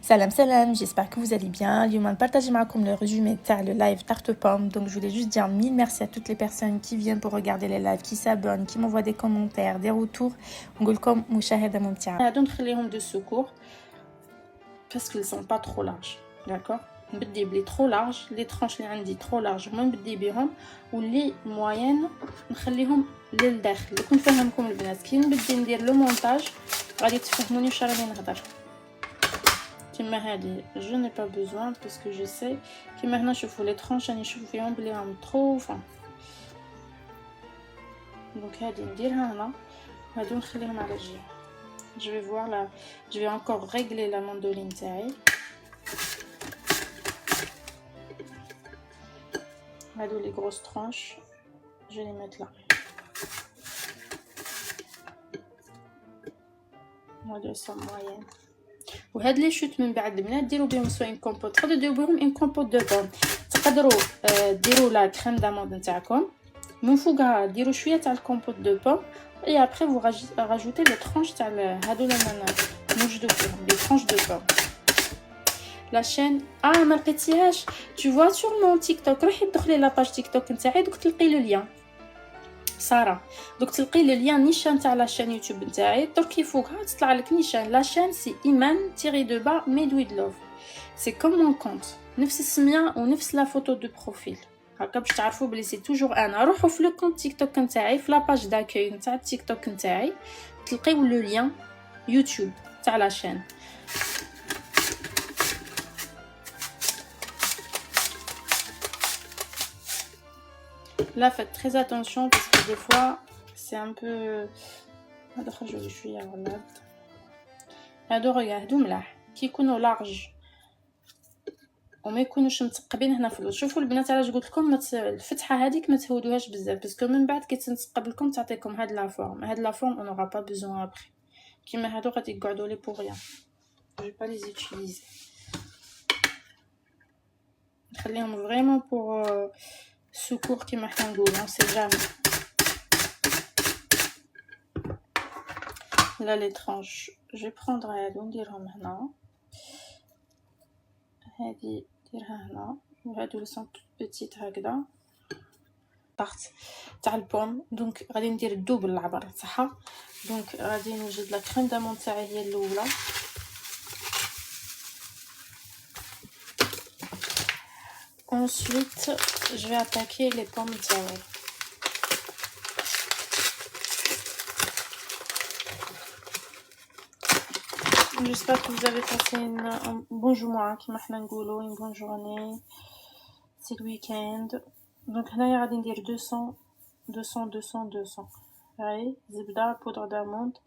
Salam salam, j'espère que vous allez bien. Je vais partager le résumé de le live Tarte Pomme. Donc je voulais juste dire mille merci à toutes les personnes qui viennent pour regarder les lives, qui s'abonnent, qui m'envoient des commentaires, des retours. نقول لكم مشاهدة ممتعة. هادو نخليهم de secours parce qu'ils sont pas trop larges. D'accord? نبدي بلي trop large, les tranches اللي عندي trop large ما نبدي بهم واللي moyenne نخليهم للداخل. كنت فاهمكم البنات كي نبدي ندير لو مونتاج غادي تفهموني واش راني نهضر. كيما هادي جو ني با بوزوان باسكو جو سي كيما هنا شوفوا لي ترونش راني نشوف فيهم بلي راهم ترو فان. دونك هادي نديرها هنا وهادو نخليهم على الجهه. je vais voir là, je vais encore régler la mandoline تاعي. هادو لي غروس ترونش je vais les mettre là. هادو سون موين. وهاد لي شوت من بعد البنات ديروا بهم سوا ان كومبوت، تقدروا ديروا بهم ان كومبوت دو بوم، تقدروا ديروا لا كريم داموند نتاعكم من فوقها ديروا شويه تاع الكومبوت دو بوم اي ابري فو راجوتي لي ترونش تاع هادو اللي نوجدوا فيهم لي ترونش دو بوم. لا شين ما لقيتيهاش tu vois sur mon TikTok روحي دخلي لا باج تيك توك نتاعي دوك تلقي لو لين ساره، دوك تلقي لو لين نيشان تاع لاشين يوتيوب نتاعي، دركي فوقها تطلع لك نيشان لاشين سي ايمان تيري دو با ميدويد لوف. سي كوم مون كونت نفس السميه ونفس لا فوتو دو بروفيل هكا باش تعرفوا بلي سي توجور انا. روحوا في لو كونت تيك توك نتاعي في لا باج داكوي نتاع التيك توك نتاعي تلقيو لو لين يوتيوب تاع لاشين. Là, faites très attention parce que des fois, c'est un peu... هذا خرجوا شويه ولاد. هادو هادو ملاح كي يكونوا لارج وما يكونوش متقبين هنا في الوسط. شوفوا البنات علاش قلت لكم الفتحه هذيك ما تهودوهاش بزاف باسكو من بعد كي تنتقب لكم تعطيكم هاد لا فورم. هاد لا فورم اون اورا با بيزون ابري كيما هادو غادي يقعدوا لي بور ريان. جو با لي يوتيليزي، نخليهم فريمون بور سكور كيما حنا نقولوا سي جامي. لا لي ترونش جو بروندر هادو نديرهم هنا، هادي نديرها هنا وهادو لي سون بيتيت هكذا طاحت تاع البوم. دونك غادي ندير الدوبل العبر صح. دونك غادي نوجد لا كريم دامون تاعي هي الاولى، ensuite je vais attaquer les pommes تاعي. J'espère que vous avez passé un bon jour كيما حنا نقولوا une bonne journée. C'est le week-end. Donc هنايا غادي ندير 200 هاي زبده بودره d'amande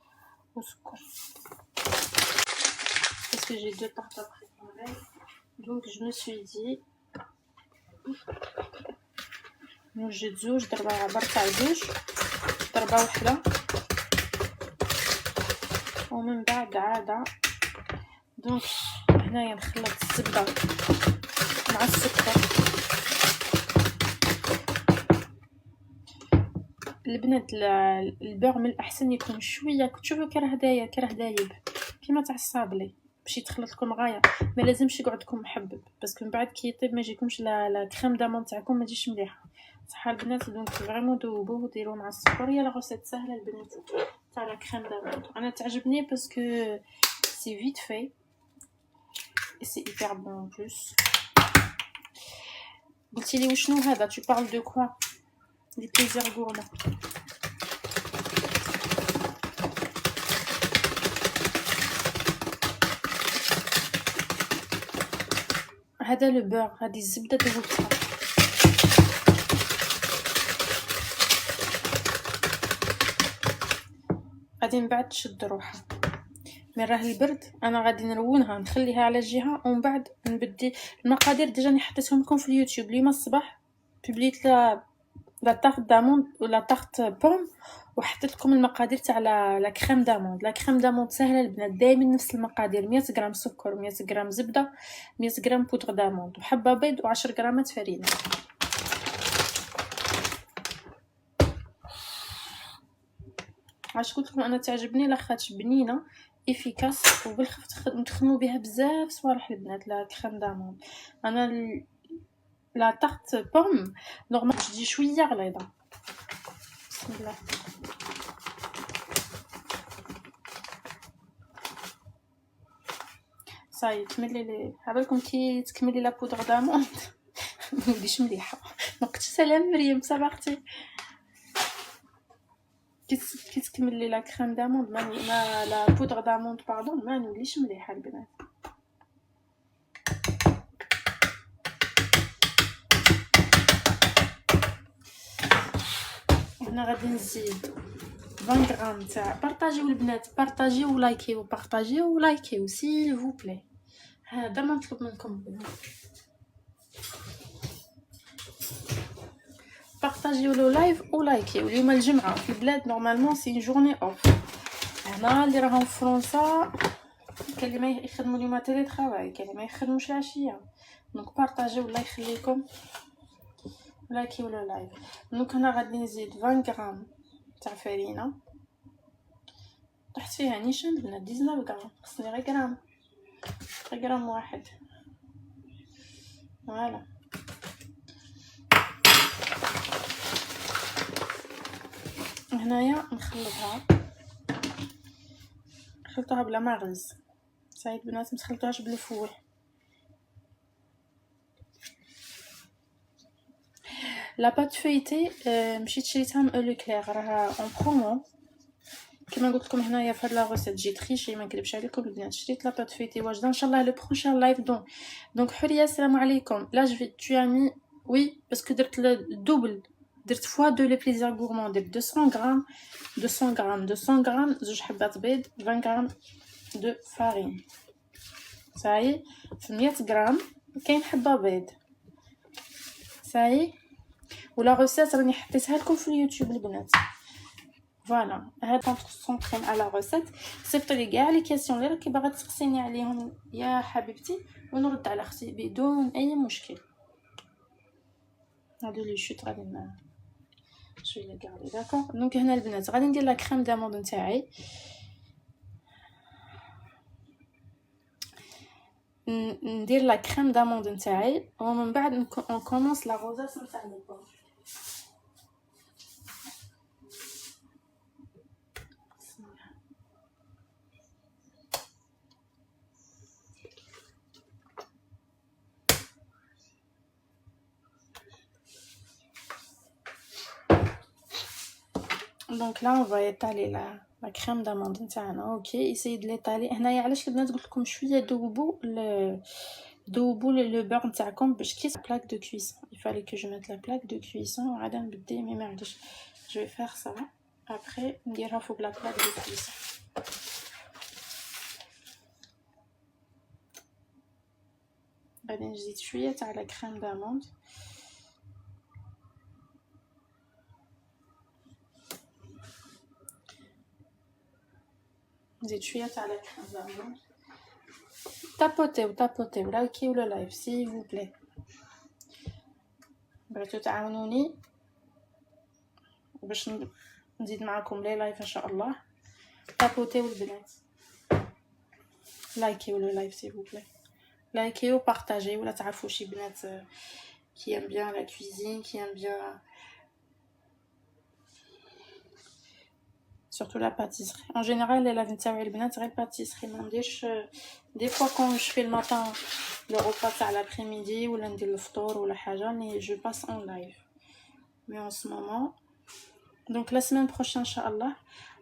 وسكر parce que j'ai deux tartes à préparer. Donc je me suis dit نوجد زوج ضربه عبر تاع زوج ضربه وحده ومن بعد عاده. دونك هنايا نخلط الزبده مع السكر. البنات البيغ من الاحسن يكون شويه كتشوفوا كراه دايب كيما تاع الصابلي باش يتخلط لكم غايه، ما لازمش يقعدكم محبب باسكو من بعد كي يطيب ما يجيكمش لا كريم دامون تاعكم ما تجيش مليحه صح البنات. دونك فريمون دوبوه وديروه مع السكر. هي لا غوسيت سهله البنات تاع لا كريم دامون، انا تعجبني باسكو سي فيت في et c'est hyper bon en plus. قلتي لي وشنو هذا؟ tu parles de quoi؟ des plaisirs gourmands. هذا لو بور، هذه الزبده دوبتها. غادي من بعد تشد روحها من راه البرد. انا غادي نرونها نخليها على جهه ومن بعد نبدي المقادير ديجا راني حطيتهم لكم في اليوتيوب. اليوم الصباح ببليت لا تارت داموند ولا تارت بوم وحطيت لكم المقادير تاع لا كريم داموند. لا كريم داموند سهله البنات دائما نفس المقادير 100 غرام سكر 100 غرام زبده 100 غرام بودره داموند وحبه بيض و10 غرامات فرينه. علاش قلت لكم انا تعجبني لاخاطش بنينه افيكاس وبالخف نخدموا بها بزاف صوالح البنات. لا كريم داموند انا لا تارت بوم نورمال تجي شويه غليظه. بسم الله. صاي تملي لي عبالكم كي تكملي لا بودغ داموند موليش مليحه. ما قلتش سلام مريم صباحتي. كي تكملي لا كريم داموند ما لا بودغ داموند باردون ما نوليش مليحه البنات. هنا غادي نزيد 20 غرام تاع بارطاجيو البنات، بارطاجيو ولايكيو، بارطاجيو ولايكيو سيل فو بلاي. هذا ما نطلب منكم البنات، بارطاجيو لو لايف ولايكيو. اليوم الجمعه في البلاد نورمالمون سي جورني اوف. هنا اللي راهم في فرنسا كاين اللي ما يخدموا اليوم تيلي ترافاي، كاين اللي ما يخدموش العشيه. دونك بارطاجيو الله يخليكم لايكيو لو لايف. دونك هنا غادي نزيد 20 غرام تاع فرينه، طحت فيها نيشان البنات 19 غرام، خصني غير غرام، غير غرام واحد. فوالا هنايا نخلطها بلا مغز. سعيد بنات متخلطوهاش بالفول. لا بات فيتي مشيت شريتها من لوكلير، راها اون برومو كما قلت لكم هنايا في هاد لا غوسيت. جيت خيشي ما نكذبش عليكم البنات، شريت لا بات فيتي واجده ان شاء الله لو بروشان لايف. دونك حوريه السلام عليكم. لا جو tu as mis وي باسكو درت الدوبل، درت فوا دو لي بليزير غورمون. درت 200 غرام 200 غرام 200 غرام زوج حبات بيض 20 غرام دو فارين. صاي في 100 غرام كاين حبه بيض. صاي ولا غوسيت راني حطيتها لكم في اليوتيوب البنات. فوالا هاد كونسونطرين على غوسيت. صيفطوا لي كاع لي كيسيون اللي راكي باغا تسقسيني عليهم يا حبيبتي ونرد على اختي بدون اي مشكل. هادو لي شوت غادي شويه كاع لي داكور. دونك هنا البنات غادي ندير لا كريم داموند نتاعي. ندير لا كريم داموند نتاعي ومن بعد اون كومونس لا غوزاس نتاع لي بور. دونك لا اون فا يطالي لا كريم داموند نتاعنا. اوكي ايساي دو ليطالي. هنايا علاش البنات قلت لكم شويه دوبوا لو بور نتاعكم باش كي بلاك دو كويسون. يفالي كو جو ميت لا بلاك دو كويسون وعاد نبدي مي معليش جو فير سا ابري نديرها فوق لا بلاك دو كويسون. غادي نزيد شويه تاع لا كريم داموند. نزيد شويه تاع لا كريم داموند. تابوتيو لايكيو لو لايف سي فو بلاي. بغيتو تعاونوني باش نزيد معكم لي لايف ان شاء الله. تابوتيو البنات لايكيو لو لايف سي فو بلاي. لايكيو بارطاجي ولا تعرفوا شي بنات qui aiment bien la cuisine, qui aiment bien surtout la pâtisserie. En général, les lives نتاعي البنات غير pâtisserie. ما نديرش des fois quand je fais le matin le repas تاع l'après-midi ولا ندير الفطور ولا حاجه mais je passe en live. Mais en ce moment donc la semaine prochaine inchallah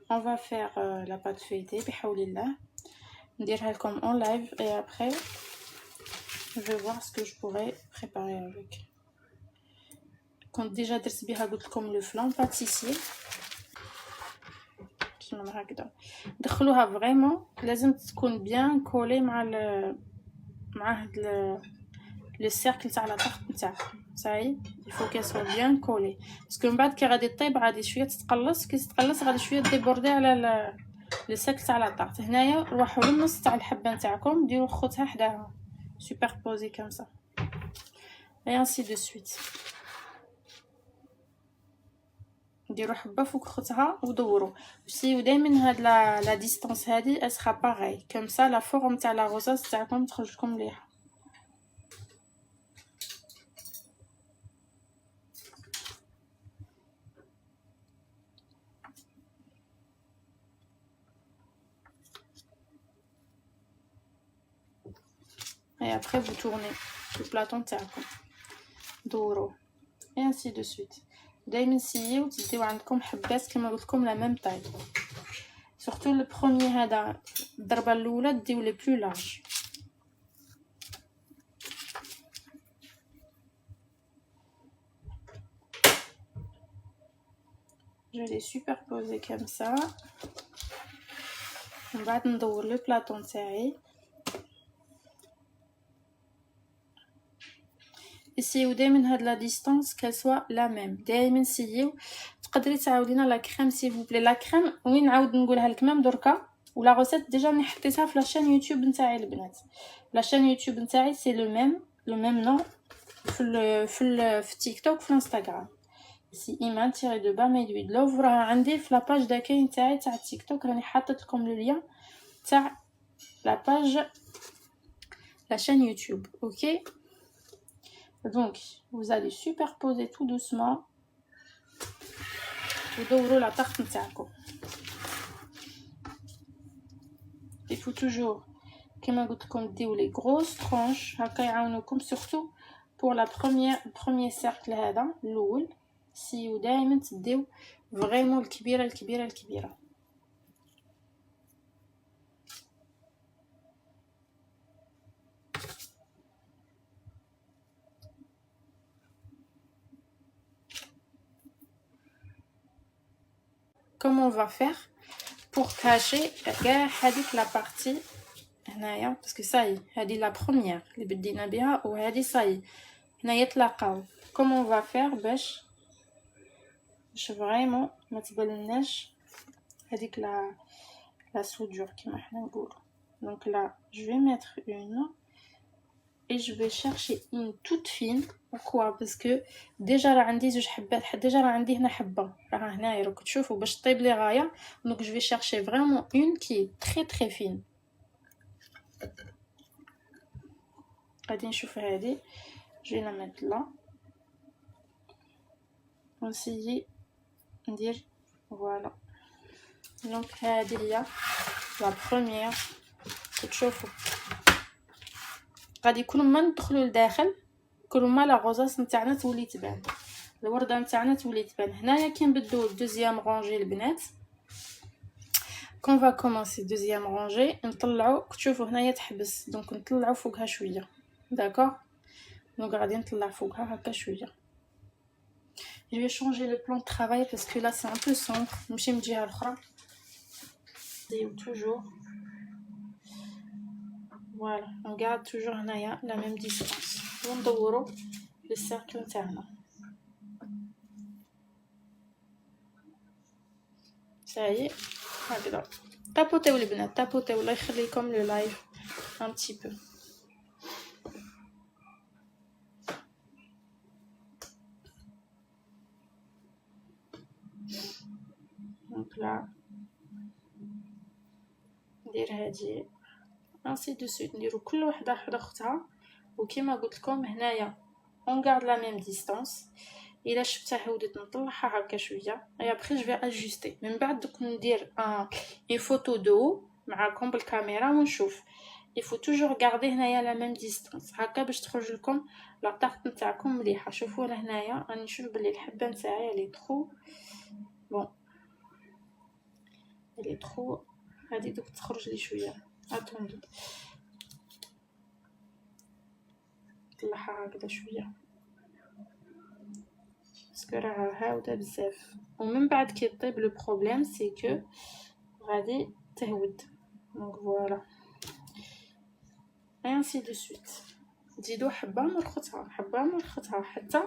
on va faire la pâte feuilletée بحول الله. نديرها لكم en live et après je vais voir ce que je pourrais préparer avec. كنت ديجا درت بها قلت لكم لو فلان باتيسير. شنو هكذا دخلوها فريمون لازم تكون بيان كولي مع هاد لو سيركل تاع لا طاق نتاعكم. صاي الفو كي سو بيان كولي باسكو من بعد كي غادي طيب غادي شويه تتقلص. كي تتقلص غادي شويه ديبوردي على لو سيركل تاع لا طاق. هنايا روحوا للنص تاع الحبه نتاعكم ديروا خوتها حداها سوبربوزي كوم سا et ainsi de suite. ديروا حبه فوق اختها ودوروا. سيو دائما هاد لا ديستانس هادي اسخا باغي كوم سا لا فورم تاع لا غوزاس تاعكم تخرج لكم مليحه. Et après vous tournez le plateau تاعكم دوروا et ainsi de suite. دائما سيو تديو عندكم حبات كما قلت لكم لا ميم طاي. surtout le premier هذا الضربه الاولى ديو لي بلو لارج. je vais les superposer comme ça. ومن بعد ندور لو بلاطون تاعي. essayez دائما هاد لا ديستانس qu'elle soit la même. دائما سيو تقدري تعاودينا لا كريم سي vous plaît. لا كريم وين نعاود نقولها لك ميم دركا ولا غوسيت ديجا راني حطيتها في لاشين يوتيوب نتاعي البنات. لاشين يوتيوب نتاعي سي لو ميم نو في تيك توك في انستغرام. سي ايمان تيري دو با ميدويد لوف. راه عندي في لاباج داكاي نتاعي تاع تيك توك راني حاطت لكم لو لين تاع لاباج la chaîne YouTube, ok? Donc, vous allez superposer tout doucement. ودوروا la tarte نتاعكم. Il faut toujours كما قلت لكم ديو les grosses tranches هكا يعاونوكم surtout pour la premier cercle هذا الاول. سيو دائما تديو فريمون الكبيره. Comment on va faire pour cacher هذيك la partie هنايا parce que ça y est هذه la première اللي بدينا بها وهذه ça y est هنايا تلاقاو. Comment on va faire باش vraiment ما تبلناش هذيك la soudure كما حنا نقولوا. Donc là je vais mettre une et je vais chercher une toute fine. pourquoi parce que déjà راه عندي زوج حبات déjà راه عندي هنا حبه راه هنايا راكم تشوفوا باش طيب لي غايه. donc je vais chercher vraiment une qui est très fine. غادي نشوف هذه je vais la mettre là ونسيي ندير voilà. donc هذه هي la première. تشوفوا غادي كل ما ندخلوا لداخل كل ما لا غوزاس نتاعنا تولي تبان الورده نتاعنا تولي تبان. هنايا كنبدو الدوزيام رونجي البنات كون فا كومونسي دوزيام رونجي نطلعوا تشوفوا هنايا تحبس دونك نطلعوا فوقها شويه داكور. دونك غادي نطلع فوقها هكا شويه. je vais changer le plan de travail parce que là c'est un peu sombre. نمشي من الجهه الاخرى ديو toujours voilà on garde toujours هنايا la même distance وندوروا للسيركل نتاعنا. ساي هكذا تابوتيو البنات تابوتيو الله يخليكم لو لايف un petit peu. donc là ندير هذه ainsi de suite نديرو كل وحده حدا اختها. وكما قلت لكم هنايا on garde la même distance. الا شفتها وديت نطلعها هكا شويه اي ابري جو في اجوستي من بعد دوك ندير ان فوتو دو معاكم بالكاميرا ونشوف. il faut toujours garder هنايا la même distance هكا باش تخرج لكم لا طارت نتاعكم مليحه. شوفوا لهنايا راني نشوف بلي الحبه نتاعي لي ترو بون لي ترو هذه دوك تخرج لي شويه اتوندو نطلعها هكذا شويه باسكو راه هاوده بزاف. ومن بعد كي طيب لو بروبليم سي كو غادي تهود. دونك فوالا ainsi de suite تزيدوا حبه من اختها حتى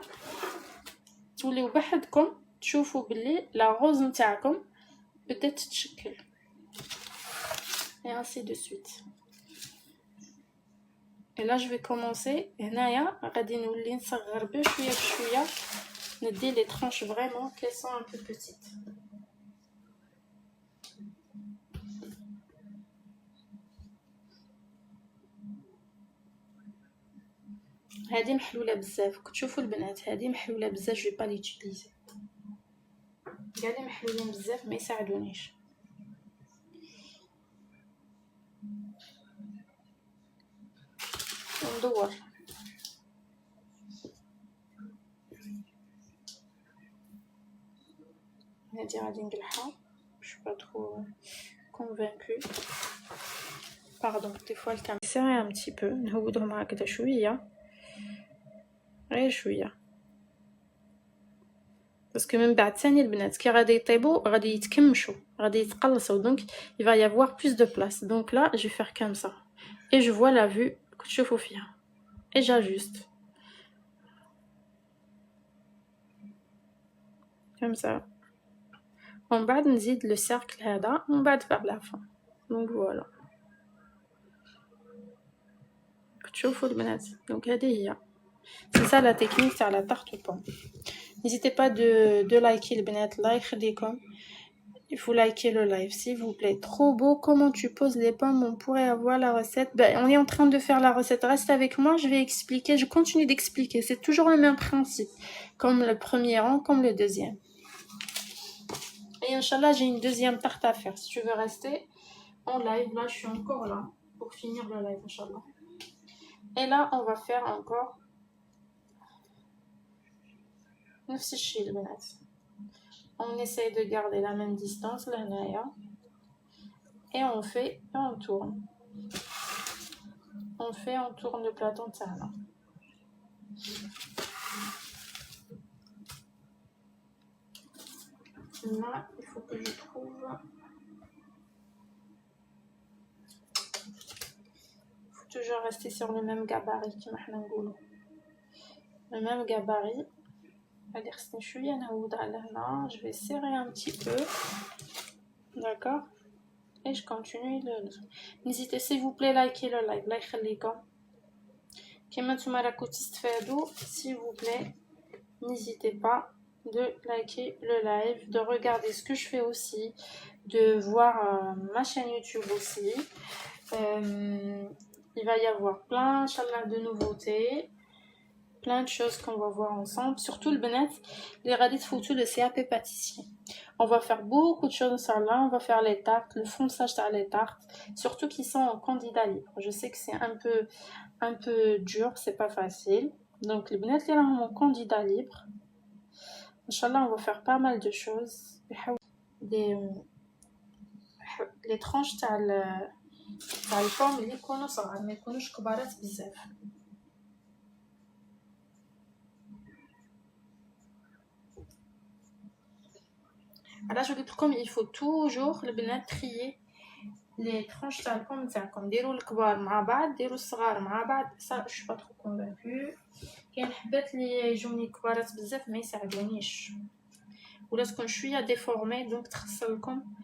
توليو بحدكم تشوفوا باللي لا غوز نتاعكم بدات تتشكل. ainsi de suite Et là je vais commencer هنايا غادي نولي نصغر بشويه بشويه ندي les tranches vraiment qu'elles sont un peu petites. هذه محلوله بزاف كتشوفوا البنات هذه محلوله بزاف جو با ليوتيليزي كاع لي محلولين بزاف ما يساعدونيش. ندور هادي غادي نقلعها مش با ترو convaincu. Pardon, des fois le caméra serré un petit peu. نهودهم هكذا شويه غير شويه باسكو من بعد ثاني البنات كي غادي يطيبوا غادي يتكمشوا غادي يتقلصوا دونك il va y avoir plus de place. Donc là je vais faire comme ça et je vois la vue كتشوفوا فيها et j'ajuste comme ça. ومن بعد نزيد لو سيركل هذا ومن بعد vers la fin. Donc voilà كتشوفوا البنات. دونك هذه هي c'est ça la technique تاع la tarte aux pommes. N'hésitez pas de liker les بنات الله يخليكم. Il faut liker le live, s'il vous plaît. Trop beau. Comment tu poses les pommes? On pourrait avoir la recette. Ben, on est en train de faire la recette. Reste avec moi, je vais expliquer. Je continue d'expliquer. C'est toujours le même principe. Comme le premier rang, comme le deuxième. Et Inch'Allah, j'ai une deuxième tarte à faire. Si tu veux rester en live, là, je suis encore là pour finir le live, Inch'Allah. Et là, on va faire encore... نفس الشيء البنات. On essaye de garder la même distance, là, et on fait et on tourne. On tourne le plateau de ça là. Là, il faut que je trouve. Il faut toujours rester sur le même gabarit qui m'a le même gabarit. Je vais serrer un petit peu. D'accord? Et je continue le. N'hésitez s'il vous plaît, likez le live. S'il vous plaît, n'hésitez pas de liker le live, de regarder ce que je fais aussi, de voir ma chaîne YouTube aussi. Il va y avoir plein, Inch'Allah, de nouveautés, plein de choses qu'on va voir ensemble. Surtout le Benet, les radis photos, le CAP pâtissier. On va faire beaucoup de choses là. On va faire les tartes, le fonçage sur les tartes, surtout qui sont en candidat libre. Je sais que c'est un peu dur, c'est pas facile. Donc les Benet, les ont en candidat libre. Inch'Allah, on va faire pas mal de choses. Les tranches تاع البوم اللي يكونوا صغار ما يكونوش كبارات بزاف. Alors je vous dis comme il faut toujours البنات trier les tranches تاع البوم تاعكم. ديروا الكبار مع بعض ديروا الصغار مع بعض. Ça je suis pas trop convaincue. كاين حبات اللي يجوني كبارات بزاف ما يساعدونيش ولا تكون شويه ديفورمي دونك تخسر لكم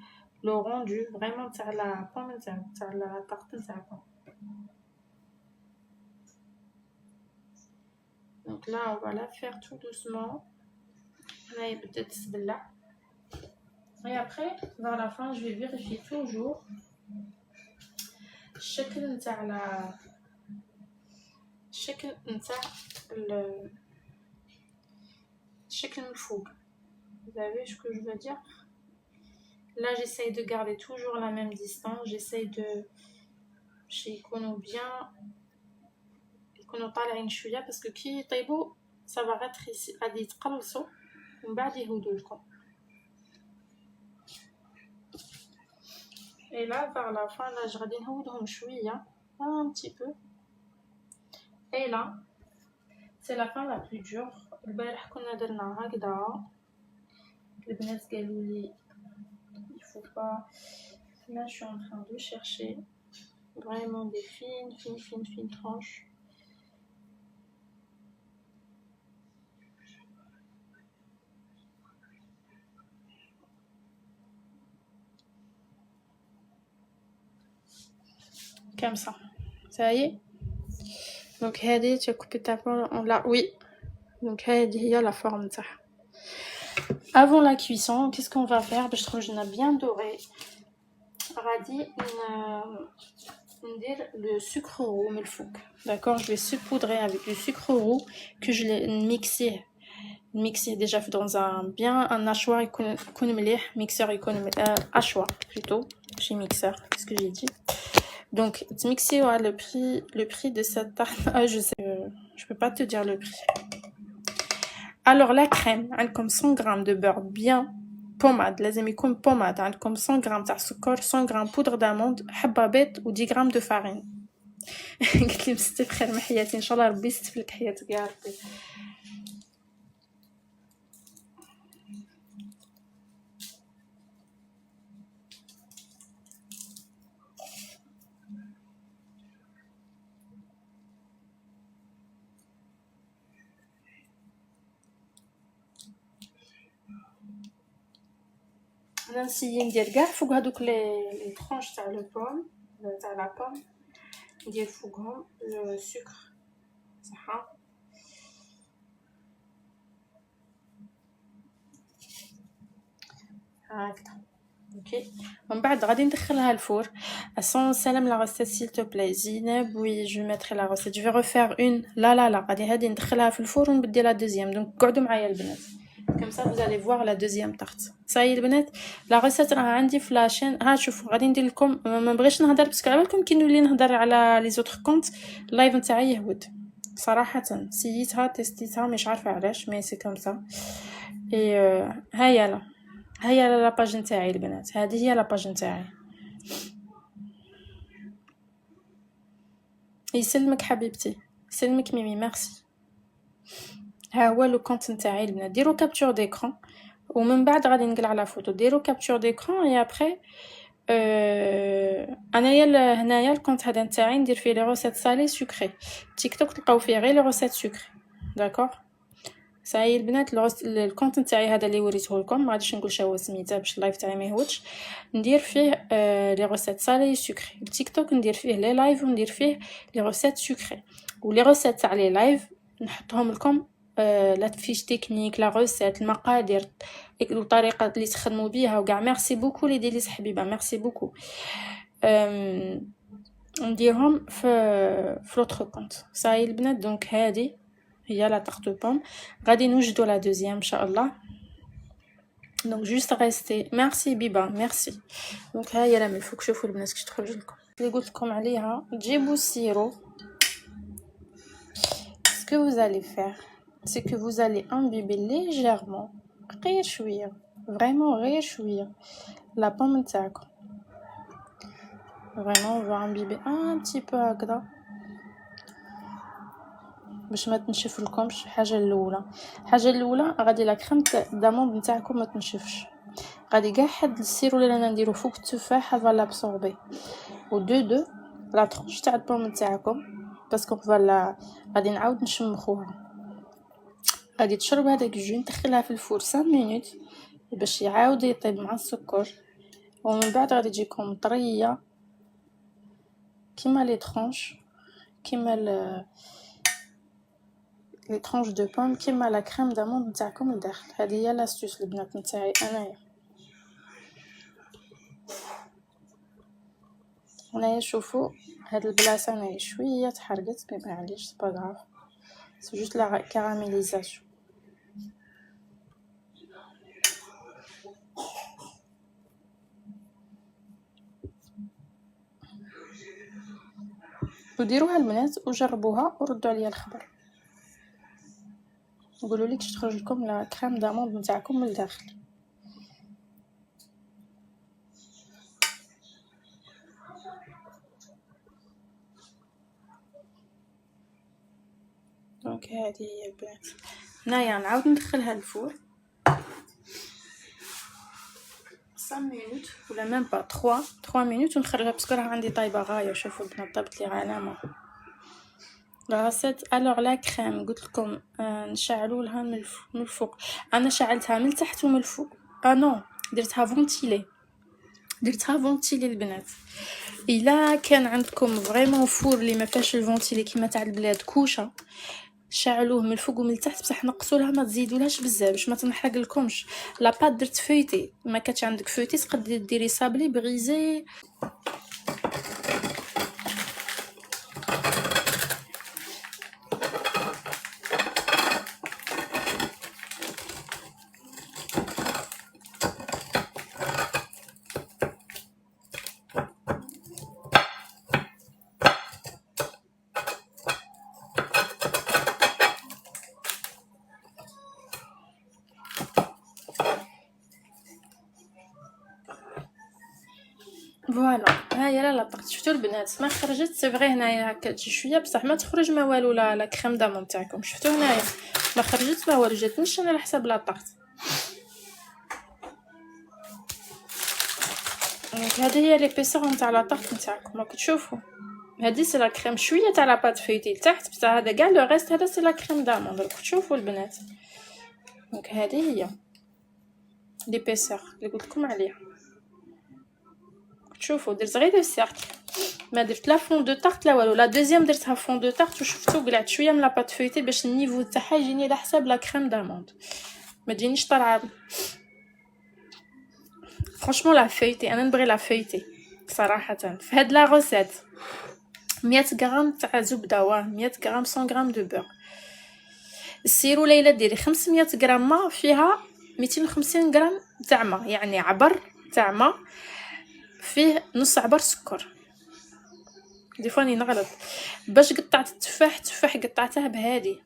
le rendu vraiment تاع la pomme تاع la tarte تاعكم. Donc là on va la faire tout doucement. Là il peut-être celle-là. Et après vers la fin je vais vérifier toujours الشكل نتاع الشكل نتاع الشكل من الفوق. Vous savez ce que je veux dire? Là j'essaye de garder toujours la même distance. J'essaye de يكونوا bien يكونوا طالعين شويه باسكو كي يطيبوا ça va rétrécir غادي يتقلصوا ومن بعد يهودوا لكم. Et là vers la fin là je غادي نهودهم شويه un petit peu. Et là c'est la fin la plus dure. البارح كنا درنا هكذا البنات قالوا لي il faut pas. Là je suis en train de chercher vraiment des fines tranches. Comme ça y est. دونك هذه تكوبي تاعها لا وي دونك هذه هي لا فورم تاعها. Avant la cuisson, qu'est-ce qu'on va faire باش تخرجنا bien doré. غادي ندير le sucre roux من الفوق. D'accord, je vais saupoudrer avec du sucre roux que je l'ai mixé déjà dans un hachoir يكون مليح, mixeur يكون hachoir plutôt, chez mixeur, qu'est-ce que j'ai dit. Donc mixer le prix de cette tarte. Je sais, je peux pas te dire le prix. Alors la crème, عندكم 100 grammes de beurre bien pommade, لازم يكون pommade. عندكم 100 grammes تاع سكر, 100 grammes poudre d'amande, حبة بيض و 10 grammes de farine. قلت لي مستي بخير من حياتي, ان شاء الله ربي يستف لك حياتك يا ربي. انا نسيي ندير كاع فوق هذوك لي ترونش تاع لو بوم تاع لا بوم, ندير فوقهم لو سكر صح. هكذا اوكي. ومن بعد غادي ندخلها الفور. Sans سلام la recette s'il te plaît زينب. Oui je mettrai la recette, je vais refaire une. لا غادي هذه ندخلها في الفور ونبدي لا دوزيام. دونك قعدوا معايا البنات, comme ça vous allez voir la deuxième tarte. صاي البنات لا recette راه عندي في لاشين. ها شوفوا غادي ندير لكم, ما بغيتش نهضر باسكو على بالكم كي نولي نهضر على لي زوتر كونت اللايف نتاعي يهود صراحه. سيتها تيستيتها مش عارفه علاش مي سي كوم سا. اي هيا لا باج نتاعي البنات, هذه هي لا باج نتاعي. يسلمك حبيبتي, يسلمك ميمي, ميرسي. ها هو لو كونت نتاعي البنات. ديروا كابتور ديكران ومن بعد غادي نقلع على فوتو. ديروا كابتور ديكران اي ابري انايا هنايا الكونت هذا نتاعي ندير فيه لي روسيت سالي سكري. تيك توك تلقاو فيه غير لي روسيت سكري. داكور صاي البنات. الكونت نتاعي هذا اللي وريته لكم, ما غاديش نقول شنو سميتها باش اللايف تاعي ما يهوتش. ندير فيه لي روسيت سالي سكري. التيك توك ندير فيه لي لايف وندير فيه لي روسيت سكري. ولي روسيت تاع لي لايف نحطهم لكم لا فيش تكنيك, لا روسيت, المقادير, الطريقه اللي تخدموا بيها وكاع. ميرسي بوكو لي ديليس حبيبه, ميرسي بوكو. نديرهم في لوتر كونت صاي البنات. دونك هذه هي لا تارت بوم. غادي نوجدوا لا دوزيام ان شاء الله. دونك جوست ريستي. ميرسي بيبا, ميرسي. دونك ها هي لا من الفوق. شوفوا البنات كي تخرج لكم اللي قلت لكم عليها. تجيبوا السيرو. ce que vous allez faire c'est que vous allez imbiber légèrement غير شويه, vraiment غير شويه la pomme نتاعكم. vraiment on va imbiber un petit peu هكذا باش ما تنشف لكمش. الحاجه الاولى غادي لا كريم داموند نتاعكم ما تنشفش. غادي كاع حد السيرو اللي انا نديرو فوق التفاح فا لابسوربي. و دو لا ترونش تاع البوم نتاعكم باسكو فوالا غادي نعاود نشمخوها. غادي تشرب هذاك الجو, ندخلها في الفور 5 مينوت باش يعاود يطيب مع السكر. ومن بعد غادي تجيكم طريه كيما لي ترونش, كيما لي ترونش دو بوم, كيما لا كريم داموند نتاعكم لداخل. هذه هي لاستوس البنات نتاعي انايا. شوفوا هاد البلاصه انايا شويه تحرقت مي معليش سي با غاف, سي جوست لا كاراميليزاسيون. وديروها البنات وجربوها وردوا عليا الخبر, قولوا لي كيش تخرج لكم لا كريم داموند نتاعكم من الداخل. دونك هذه هي البنات. هنايا نعاود ندخلها الفور 5 مينوت ولا ميم با 3 مينوت ونخرجها باسكو راه عندي طايبه غايه. شوفوا البنات طابت لي علامه لا راسيت. الوغ لا كريم قلت لكم نشعلوا لها من الفوق. انا شعلتها من تحت ومن الفوق. نو درتها فونتيلي البنات. الا كان عندكم فريمون فور اللي ما فيهاش الفونتيلي كيما تاع البلاد كوشه، شعلوه من الفوق ومن التحت، بصح نقصوا لها ما تزيدولهاش بزاف باش ما تنحرق لكمش. لا بات درت فويتي، ما كانش عندك فويتي تقدري ديري صابلي بغيزي. فوالا هاهي لا طقت. شفتوا البنات ما خرجت، سي فغي هنايا هكا تجي شويه بصح ما تخرج ما والو. لا كريم دامون تاعكم شفتوا هنايا ما خرجت ما والو، جات نشن على حساب لا طقت. دونك هذه هي ليبيسور نتاع لا طارت نتاعكم راكم تشوفوا. هذه سي لا كريم شويه تاع لا بات فيتي لتحت، بصح هذا كاع لو ريست هذا سي لا كريم دامون راكم تشوفوا البنات. دونك هذه هي ليبيسور اللي قلت لكم عليها. شوفوا درت غير السيركل، ما درت لا فون دو طارت لا والو. لا دوزيام درتها فون دو طارت وشفتوا قلعت شويه من لا بات فيتي باش النيفو تاعها يجيني على حساب لا كريم داموند ما تجينيش طالعه. فرانشمون لا فيتي انا نبغي لا فيتي صراحه. في هاد لا روسيت 100 غرام تاع زبده 100 غرام 100 غرام دو بور. السيرو ليلى ديري 500 غرام ما فيها 250 غرام تاع ما، يعني عبر تاع ما فيه نص عبر سكر. دي فاني نغلط. باش قطعت التفاح قطعته بهادي.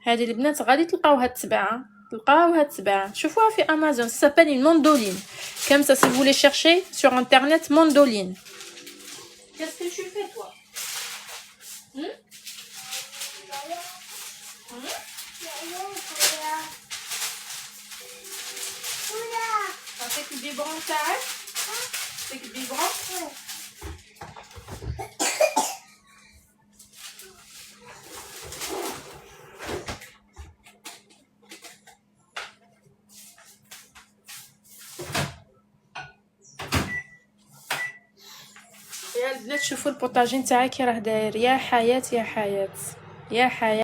هذه البنات غادي تلقاوها تباع شوفوها في امازون. سابيل الموندولين كم ça si vous voulez chercher sur internet mandoline. Qu'est-ce que tu fais toi? C'est que des branches تاعك؟ C'est que des branches؟ يا البنات شوفوا البوطاجي نتاعي كي راه داير. يا حياة يا حياة يا حياة.